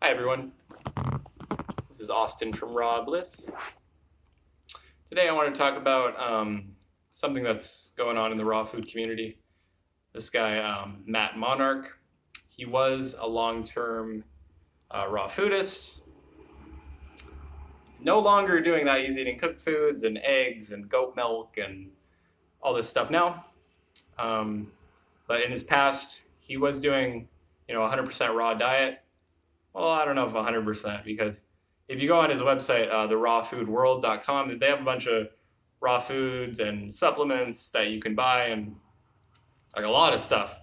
Hi everyone, this is Austin from Raw Bliss. Today I want to talk about something that's going on in the raw food community. This guy, Matt Monarch, he was a long-term raw foodist. He's no longer doing that. He's eating cooked foods and eggs and goat milk and all this stuff now. But in his past, he was doing, 100% raw diet. Well, I don't know if 100% because if you go on his website, therawfoodworld.com, they have a bunch of raw foods and supplements that you can buy and like a lot of stuff.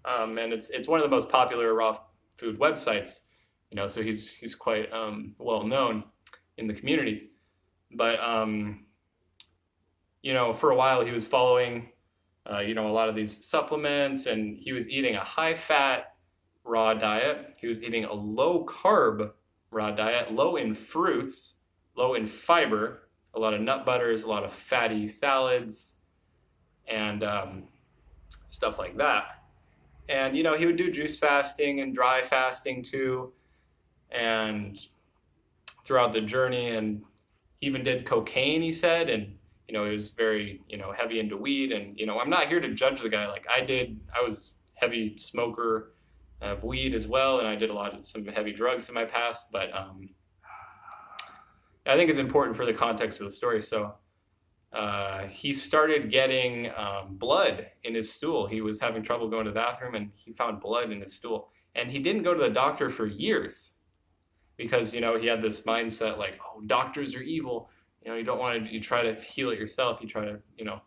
And it's one of the most popular raw food websites, so he's quite well known in the community. But for a while he was following a lot of these supplements, and he was eating a high fat raw diet. He was eating a low carb raw diet, low in fruits, low in fiber, a lot of nut butters, a lot of fatty salads, and stuff like that. And he would do juice fasting and dry fasting too, and throughout the journey. And he even did cocaine, he said, and he was very heavy into weed. And I'm not here to judge the guy. Like I was heavy smoker of weed as well, and I did some heavy drugs in my past, but I think it's important for the context of the story. So he started getting blood in his stool. He was having trouble going to the bathroom, and he found blood in his stool, and he didn't go to the doctor for years because he had this mindset like, oh, doctors are evil. You don't want to, you try to heal it yourself. You try to, the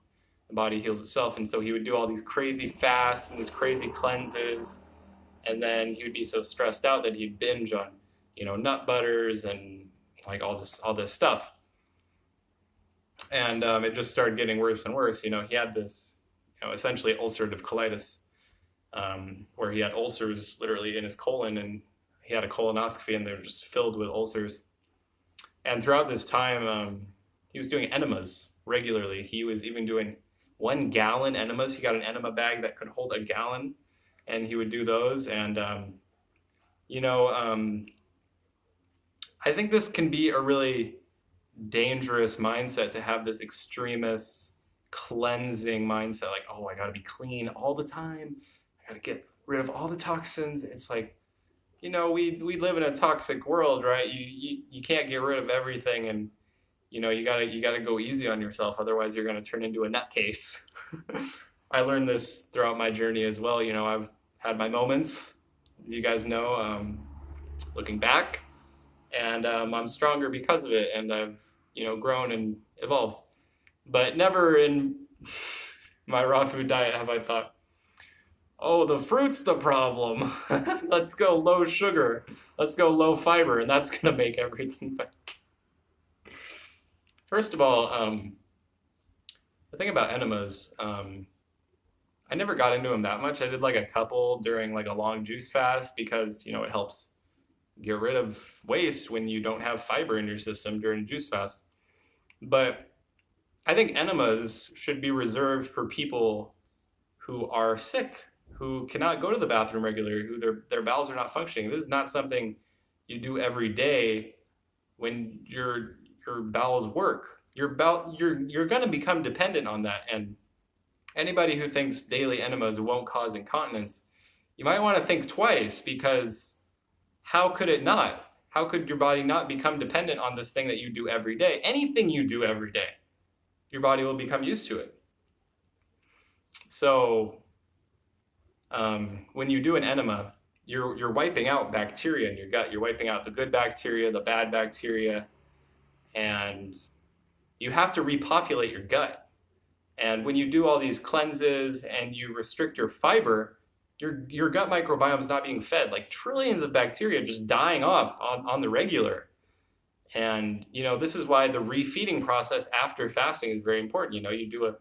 body heals itself. And so he would do all these crazy fasts and these crazy cleanses. And then he would be so stressed out that he'd binge on, nut butters and like all this stuff. And it just started getting worse and worse. He had this, essentially ulcerative colitis, where he had ulcers literally in his colon, and he had a colonoscopy, and they're just filled with ulcers. And throughout this time, he was doing enemas regularly. He was even doing 1 gallon enemas. He got an enema bag that could hold a gallon, and he would do those. And, I think this can be a really dangerous mindset, to have this extremist cleansing mindset. Like, oh, I got to be clean all the time. I got to get rid of all the toxins. It's like, we live in a toxic world, right? You can't get rid of everything, and you gotta go easy on yourself. Otherwise, you're gonna turn into a nutcase. I learned this throughout my journey as well. I've had my moments, as you guys know, looking back, and I'm stronger because of it, and I've grown and evolved. But never in my raw food diet have I thought, oh, the fruit's the problem. Let's go low sugar. Let's go low fiber, and that's going to make everything better. First of all, the thing about enemas, I never got into them that much. I did like a couple during like a long juice fast because, it helps get rid of waste when you don't have fiber in your system during a juice fast. But I think enemas should be reserved for people who are sick, who cannot go to the bathroom regularly, who their bowels are not functioning. This is not something you do every day when your bowels work. You're going to become dependent on that. And anybody who thinks daily enemas won't cause incontinence, you might want to think twice, because how could it not? How could your body not become dependent on this thing that you do every day? Anything you do every day, your body will become used to it. So when you do an enema, you're wiping out bacteria in your gut. You're wiping out the good bacteria, the bad bacteria, and you have to repopulate your gut. And when you do all these cleanses and you restrict your fiber, your gut microbiome is not being fed. Like trillions of bacteria just dying off on the regular. And this is why the refeeding process after fasting is very important. You do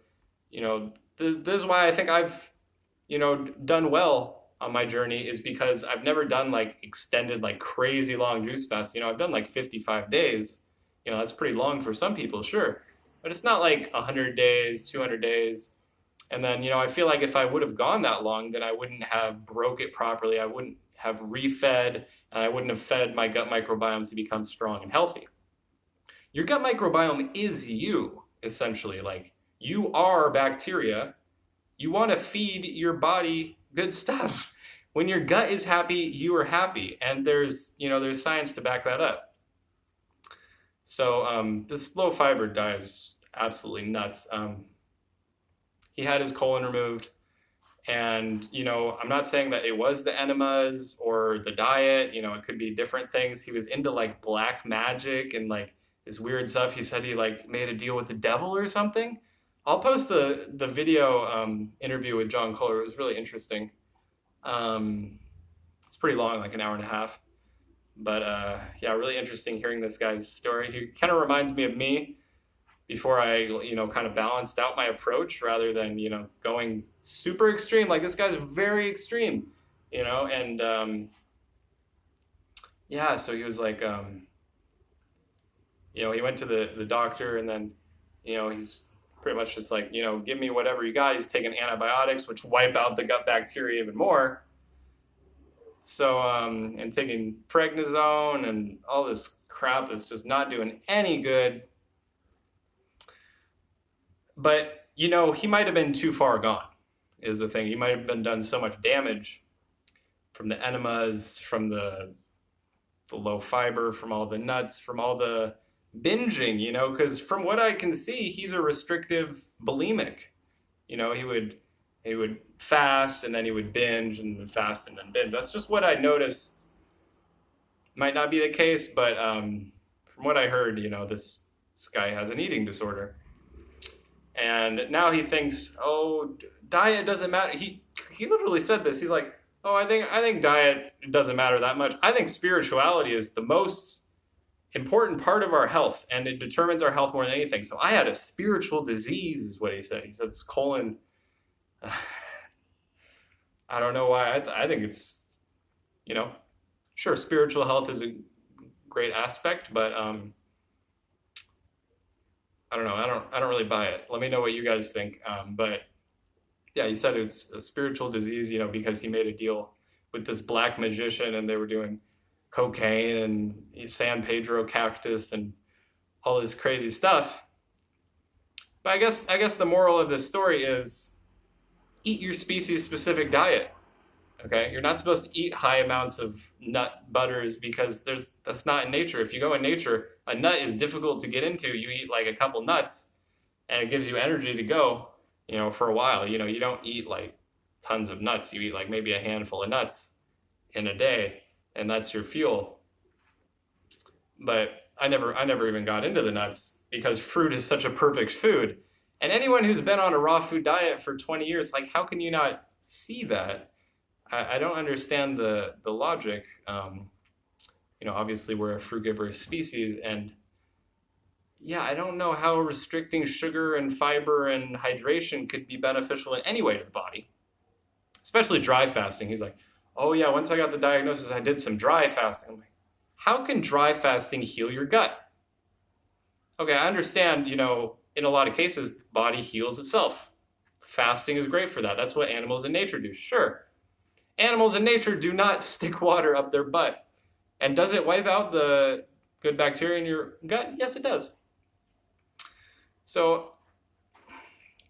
this is why I think I've done well on my journey, is because I've never done like extended, like crazy long juice fasts. I've done like 55 days. That's pretty long for some people, sure, but it's not like 100 days, 200 days. And then, I feel like if I would have gone that long, then I wouldn't have broke it properly. I wouldn't have refed, and I wouldn't have fed my gut microbiome to become strong and healthy. Your gut microbiome is you, essentially. Like, you are bacteria. You want to feed your body good stuff. When your gut is happy, you are happy, and there's science to back that up. So this low fiber diet is absolutely nuts. He had his colon removed, and I'm not saying that it was the enemas or the diet. It could be different things. He was into like black magic and like this weird stuff. He said he like made a deal with the devil or something. I'll post the video interview with John Kohler. It was really interesting. It's pretty long, like an hour and a half. But yeah, really interesting hearing this guy's story. He kind of reminds me of me before I, kind of balanced out my approach rather than, going super extreme. Like, this guy's very extreme, and yeah, so he was like, he went to the doctor, and then, he's pretty much just like, give me whatever you got. He's taking antibiotics, which wipe out the gut bacteria even more. So, and taking prednisone and all this crap that's just not doing any good. But, he might have been too far gone, is the thing. He might have been done so much damage from the enemas, from the low fiber, from all the nuts, from all the binging, because from what I can see, he's a restrictive bulimic. He would fast, and then he would binge, and then fast, and then binge. That's just what I notice. Might not be the case, but from what I heard, this guy has an eating disorder. And now he thinks, oh, diet doesn't matter. He literally said this. He's like, oh, I think diet doesn't matter that much. I think spirituality is the most important part of our health, and it determines our health more than anything. So I had a spiritual disease, is what he said. He said it's colon. I don't know why. I think it's, sure, spiritual health is a great aspect, but I don't know. I don't really buy it. Let me know what you guys think. But yeah, he said it's a spiritual disease, because he made a deal with this black magician, and they were doing cocaine and San Pedro cactus and all this crazy stuff. But I guess the moral of this story is eat your species-specific diet. Okay, you're not supposed to eat high amounts of nut butters because that's not in nature. If you go in nature, a nut is difficult to get into. You eat like a couple nuts, and it gives you energy to go, for a while. You don't eat like tons of nuts. You eat like maybe a handful of nuts in a day, and that's your fuel. But I never even got into the nuts because fruit is such a perfect food. And anyone who's been on a raw food diet for 20 years, like, how can you not see that? I don't understand the logic. Obviously we're a frugivorous species, and yeah, I don't know how restricting sugar and fiber and hydration could be beneficial in any way to the body, especially dry fasting. He's like, oh yeah, once I got the diagnosis, I did some dry fasting. I'm like, how can dry fasting heal your gut? Okay, I understand, in a lot of cases, the body heals itself. Fasting is great for that. That's what animals in nature do. Sure. Animals in nature do not stick water up their butt. And does it wipe out the good bacteria in your gut? Yes, it does. So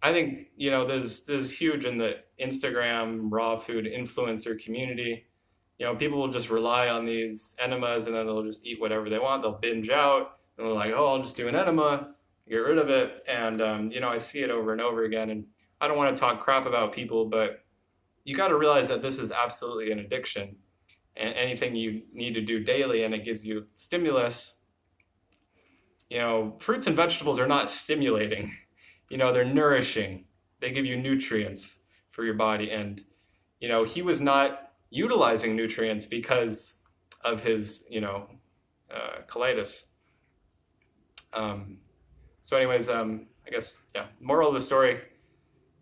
I think, this is huge in the Instagram raw food influencer community. People will just rely on these enemas, and then they'll just eat whatever they want. They'll binge out, and they're like, oh, I'll just do an enema, get rid of it. And, I see it over and over again. And I don't want to talk crap about people, but you got to realize that this is absolutely an addiction, and anything you need to do daily, and it gives you stimulus. Fruits and vegetables are not stimulating, they're nourishing. They give you nutrients for your body. And, he was not utilizing nutrients because of his, colitis. So anyways, I guess, yeah, moral of the story,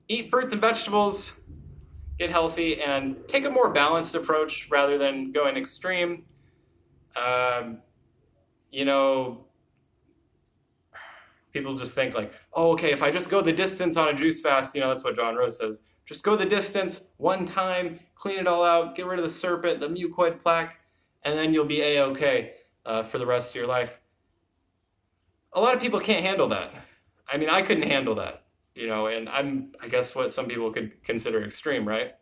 eat fruits and vegetables, get healthy, and take a more balanced approach rather than going extreme. People just think like, oh, okay, if I just go the distance on a juice fast, that's what John Rose says. Just go the distance one time, clean it all out, get rid of the serpent, the mucoid plaque, and then you'll be A-okay for the rest of your life. A lot of people can't handle that. I mean, I couldn't handle that, you know, and I guess what some people could consider extreme, right?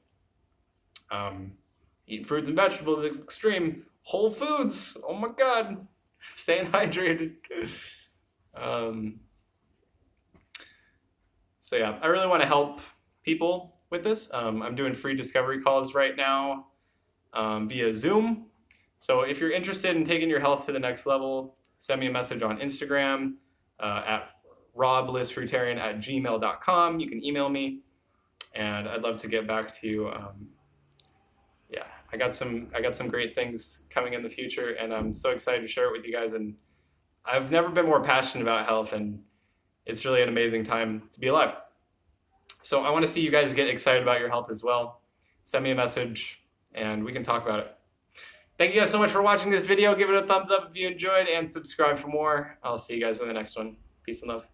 Eating fruits and vegetables is extreme. Whole foods, oh my God, staying hydrated. So yeah, I really want to help people with this. I'm doing free discovery calls right now via Zoom. So if you're interested in taking your health to the next level, send me a message on Instagram at roblissfruitarian@gmail.com. You can email me, and I'd love to get back to you. Yeah, I got some great things coming in the future, and I'm so excited to share it with you guys. And I've never been more passionate about health, and it's really an amazing time to be alive. So I want to see you guys get excited about your health as well. Send me a message, and we can talk about it. Thank you guys so much for watching this video. Give it a thumbs up if you enjoyed, and subscribe for more. I'll see you guys in the next one. Peace and love.